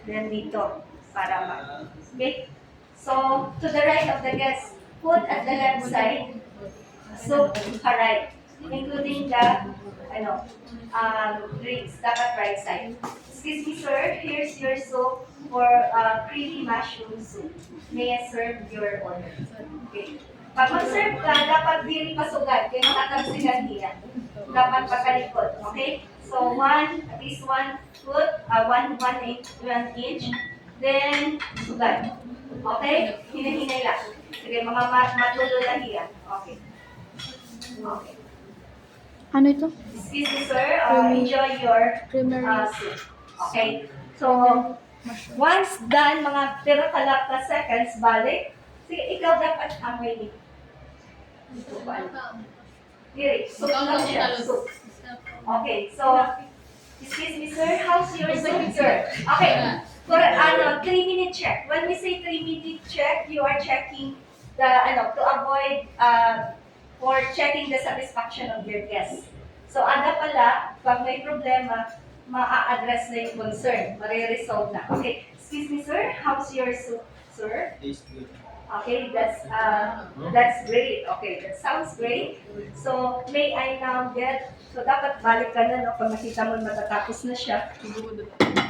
Then dito, para okay? So, to the right of the guest, food at the left side, soup right, including the, drinks, dapat right side. Excuse me, sir, here's your soup for creamy mushroom soup. May I serve your order? Okay. Pag mag-serve ka, dapat diri pasugad, kaya makatagsigan niya. Dapat patalikod, okay? So, at least one foot, one inch, then sugad. Okay? Hinahinay lang. Sige, mga matulo lang yan. Okay. Okay. Ano ito? Excuse me, sir. Enjoy your soup. Okay. So, once done, mga tira kalap na seconds, balik. Sige, ikaw dapat amoy dito. Diri, soup lang siya. Soup. Okay, so, excuse me, sir. How's your soup, sir? Okay. For 3-minute check. When we say 3-minute check, you are checking the to avoid for checking the satisfaction of your guests. So ada pala, pag may problema, ma-address na yung concern, ma-resolve na. Okay, excuse me, sir. How's your soup, sir? Tastes good. Okay, that's great. Okay, that sounds great. So, may I now get, so dapat balik ka na, no? Pag nakita mo matatapos na siya,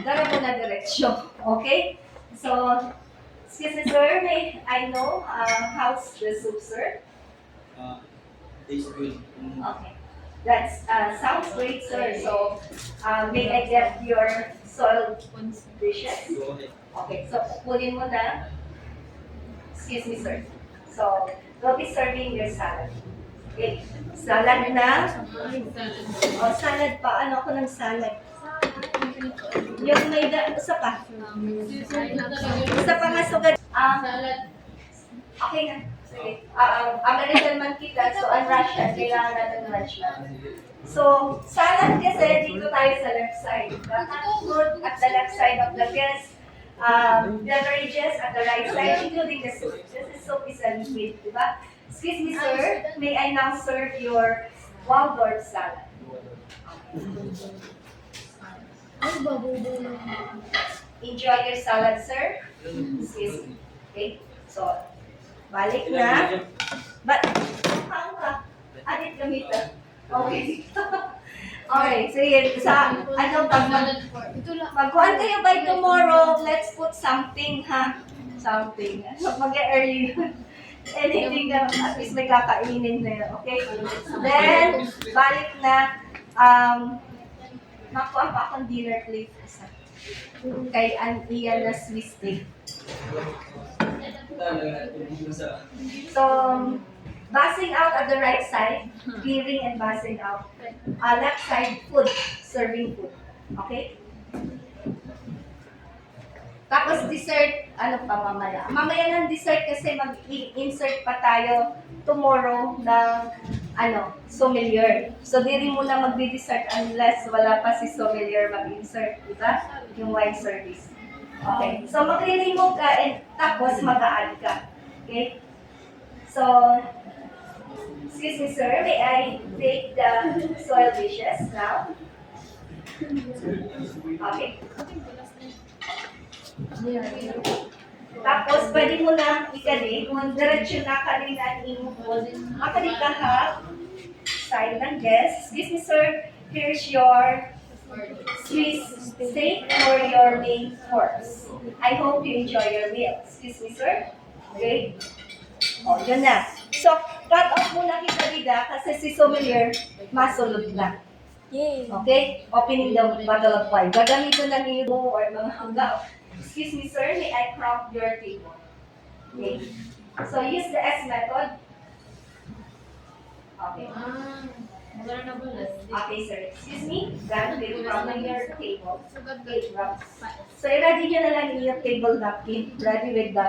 dara mo na diretsyon. Okay? So, excuse me, sir, may I know how's the soup, sir? Tastes good. Okay. That sounds great, sir. So, may I get your soiled dishes? Go ahead. Okay, so kukunin mo na. Excuse me, sir. So, we'll be serving your salad. Okay. Salad na. O, salad pa. Ano ako ng salad? Yung may isa pa. Isa pa nga sugad. Okay na. Sige. American man kita, so ang Russian, kailangan natin ng Russian. So, salad kasi dito tayo sa left side. Food at the left side of the guest. Beverages at the right side, including the soup. This soup is a liquid, di ba? Excuse me, sir. May I now serve your Waldorf salad? Enjoy your salad, sir. Excuse me. Okay. So, balik na. Paano ka? Adit gamitan. Okay. Okay, sige. Magkuhan kayo by tomorrow, let's put something, ha? Something. Mag-early. Anything na, at least may kakainin na yun, okay? Then, balik na, nakuha pa akong dinner plate. Kay Ian na Swiss steak. So, buzzing out at the right side, clearing and buzzing out. Left side, food, serving food. Okay? Tapos dessert, ano pa mamaya? Mamaya ng dessert kasi mag-insert pa tayo tomorrow ng sommelier. So, diri mo na magdi-dessert unless wala pa si sommelier mag-insert, di ba? Yung wine service. Okay. So, magre-remove ka and tapos mag-a-add ka. Okay? So, excuse me, sir. May I take the soil dishes now? Okay. Tapos, pwede mo na ikali. Kung diretsyo na ka rin ang imukod, makali ka ha. Silent guest. Excuse me, sir. Here's your Swiss steak for your main course. I hope you enjoy your meal. Excuse me, sir. Okay? O, yun na. So, cut off muna kita Rida kasi si sommelier masulod na. Yay! Okay? Opening the bottle of wine. Gagamitin na niyo or mga hanggaw. Excuse me, sir. May I prompt your table? Okay? So, use the S method. Okay. Okay, sir. Excuse me. That will prompt your table. Okay, so, i-ready nyo na lang yung table napkin. Ready with the,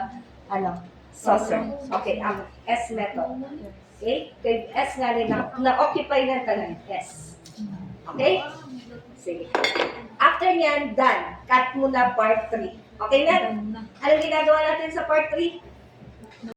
saucer. Okay, S method. Okay? Kaya S nga rin na-occupy na talaga. S. Okay? Sige. After nyan, done. Cut muna part 3. Okay na? Anong ginagawa natin sa part 3?